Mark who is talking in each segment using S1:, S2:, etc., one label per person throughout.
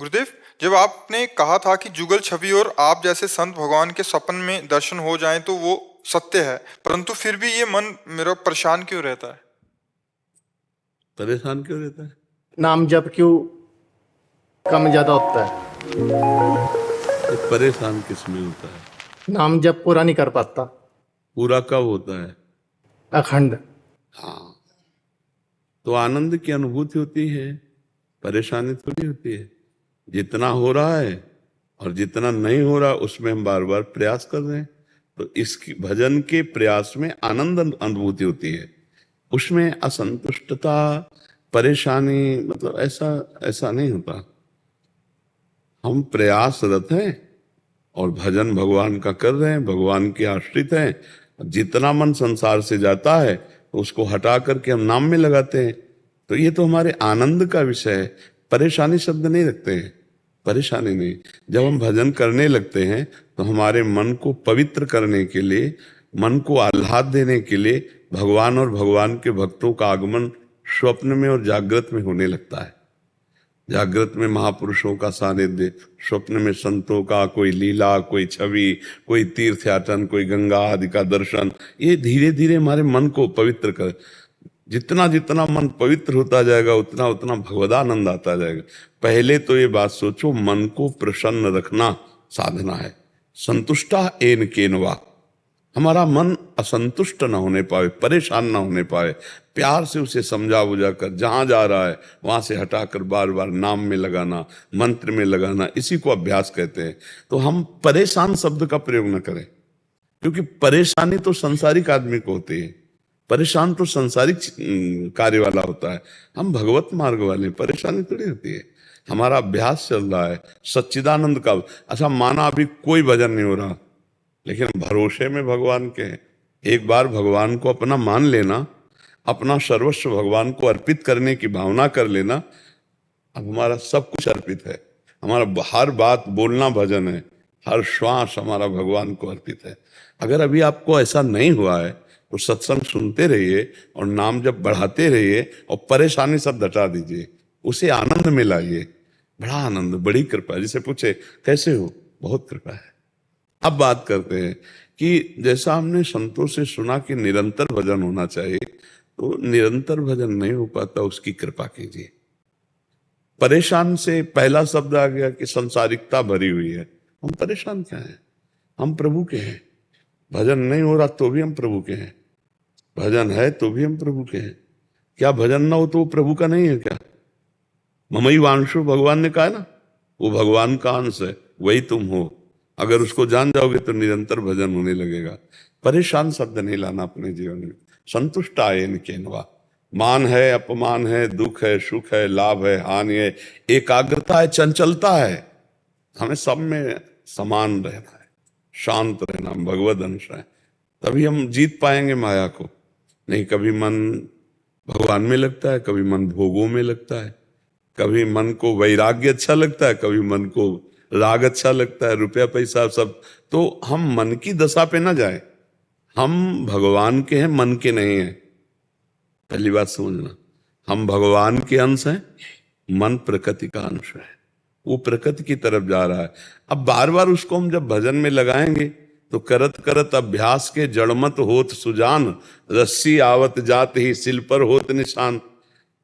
S1: गुरुदेव, जब आपने कहा था कि जुगल छवि और आप जैसे संत भगवान के स्वप्न में दर्शन हो जाएं तो वो सत्य है, परंतु फिर भी ये मन मेरा परेशान क्यों रहता है?
S2: परेशान क्यों रहता है?
S3: नाम जप क्यों कम ज्यादा होता है?
S2: ये परेशान किस में होता है?
S3: नाम जप पूरा नहीं कर पाता।
S2: पूरा कब होता है?
S3: अखंड।
S2: हाँ, तो आनंद की अनुभूति होती है, परेशानी थोड़ी होती है। जितना हो रहा है और जितना नहीं हो रहा उसमें हम बार बार प्रयास कर रहे हैं, तो इसकी भजन के प्रयास में आनंद अनुभूति होती है। उसमें असंतुष्टता, परेशानी, मतलब ऐसा ऐसा नहीं होता। हम प्रयासरत हैं और भजन भगवान का कर रहे हैं, भगवान के आश्रित हैं। जितना मन संसार से जाता है तो उसको हटा करके हम नाम में लगाते हैं, तो ये तो हमारे आनंद का विषय है। परेशानी शब्द नहीं रखते हैं, परेशानी नहीं। जब हम भजन करने लगते हैं तो हमारे मन को पवित्र करने के लिए, मन को आह्लाद देने के लिए भगवान और भगवान के भक्तों का आगमन स्वप्न में और जागृत में होने लगता है। जागृत में महापुरुषों का सानिध्य, स्वप्न में संतों का कोई लीला, कोई छवि, कोई तीर्थयाटन, कोई गंगा आदि का दर्शन, ये धीरे धीरे हमारे मन को पवित्र कर। जितना जितना मन पवित्र होता जाएगा उतना उतना भगवदानंद आता जाएगा। पहले तो ये बात सोचो, मन को प्रसन्न रखना साधना है। संतुष्टा एन केनवा, हमारा मन असंतुष्ट ना होने पाए, परेशान ना होने पाए। प्यार से उसे समझा बुझा कर जहां जा रहा है वहां से हटाकर बार बार नाम में लगाना, मंत्र में लगाना, इसी को अभ्यास कहते हैं। तो हम परेशान शब्द का प्रयोग न करें, क्योंकि परेशानी तो संसारिक आदमी को होती है। परेशान तो संसारिक कार्य वाला होता है। हम भगवत मार्ग वाले, परेशानी थोड़ी होती है। हमारा अभ्यास चल रहा है सच्चिदानंद का। अच्छा, माना अभी कोई भजन नहीं हो रहा, लेकिन भरोसे में भगवान के हैं। एक बार भगवान को अपना मान लेना, अपना सर्वस्व भगवान को अर्पित करने की भावना कर लेना। अब हमारा सब कुछ अर्पित है, हमारा हर बात बोलना भजन है, हर श्वास हमारा भगवान को अर्पित है। अगर अभी आपको ऐसा नहीं हुआ है तो सत्संग सुनते रहिए और नाम जब बढ़ाते रहिए और परेशानी सब हटा दीजिए, उसे आनंद में लाइए। बड़ा आनंद, बड़ी कृपा। जिसे पूछे कैसे हो, बहुत कृपा है। अब बात करते हैं कि जैसा हमने संतों से सुना कि निरंतर भजन होना चाहिए, तो निरंतर भजन नहीं हो पाता, उसकी कृपा कीजिए। परेशान से पहला शब्द आ गया कि संसारिकता भरी हुई है। हम परेशान क्या हैं? हम प्रभु के हैं। भजन नहीं हो रहा तो भी हम प्रभु के हैं, भजन है तो भी हम प्रभु के हैं। क्या भजन ना हो तो वो प्रभु का नहीं है क्या? ममई वांशु, भगवान ने कहा ना, वो भगवान का अंश है, वही तुम हो। अगर उसको जान जाओगे तो निरंतर भजन होने लगेगा। परेशान शब्द नहीं लाना अपने जीवन में। संतुष्ट आए केनवा, मान है, अपमान है, दुख है, सुख है, लाभ है, हानि है, एकाग्रता है, चंचलता है। हमें सब में समान रहना है, शांत रहना, भगवद अंश है, तभी हम जीत पाएंगे माया को। नहीं, कभी मन भगवान में लगता है, कभी मन भोगों में लगता है, कभी मन को वैराग्य अच्छा लगता है, कभी मन को राग अच्छा लगता है, रुपया पैसा सब। तो हम मन की दशा पे ना जाए। हम भगवान के हैं, मन के नहीं हैं। पहली बात समझना, हम भगवान के अंश हैं, मन प्रकृति का अंश है। वो प्रकृति की तरफ जा रहा है। अब बार बार उसको हम जब भजन में लगाएंगे तो करत करत अभ्यास के जड़मत होत सुजान, रस्सी आवत जात ही सिल पर होत निशान।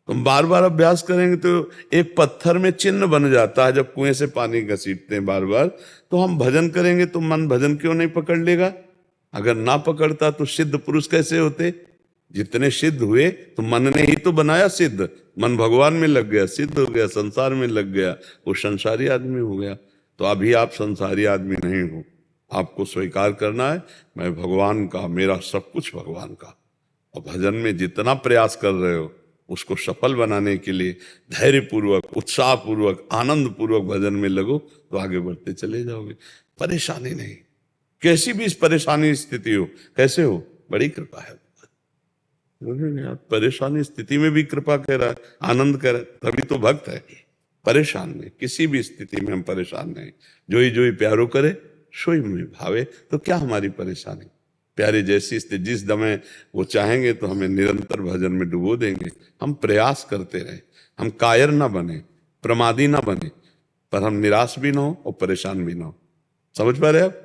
S2: तुम बार बार अभ्यास करेंगे तो एक पत्थर में चिन्ह बन जाता है। जब कुएं से पानी घसीटते हैं बार बार, तो हम भजन करेंगे तो मन भजन क्यों नहीं पकड़ लेगा? अगर ना पकड़ता तो सिद्ध पुरुष कैसे होते? जितने सिद्ध हुए तो मन ने ही तो बनाया सिद्ध। मन भगवान में लग गया, सिद्ध हो गया, संसार में लग गया, वो संसारी आदमी हो गया। तो अभी आप संसारी आदमी नहीं हो। आपको स्वीकार करना है, मैं भगवान का, मेरा सब कुछ भगवान का। और भजन में जितना प्रयास कर रहे हो उसको सफल बनाने के लिए धैर्यपूर्वक, उत्साहपूर्वक, आनंद पूर्वक भजन में लगो, तो आगे बढ़ते चले जाओगे। परेशानी नहीं, कैसी भी इस परेशानी स्थिति हो, कैसे हो, बड़ी कृपा है। परेशानी स्थिति में भी कृपा कह रहा है, आनंद कह रहा है, तभी तो भक्त है। परेशान नहीं, किसी भी स्थिति में हम परेशान नहीं। जोई जोई प्यारो करे सोई में भावे। तो क्या हमारी परेशानी? प्यारे जैसी स्थिति, जिस दमे वो चाहेंगे तो हमें निरंतर भजन में डुबो देंगे। हम प्रयास करते रहे, हम कायर ना बने, प्रमादी ना बने। पर हम निराश भी ना हो और परेशान भी ना हो। समझ पा रहे हैं आप?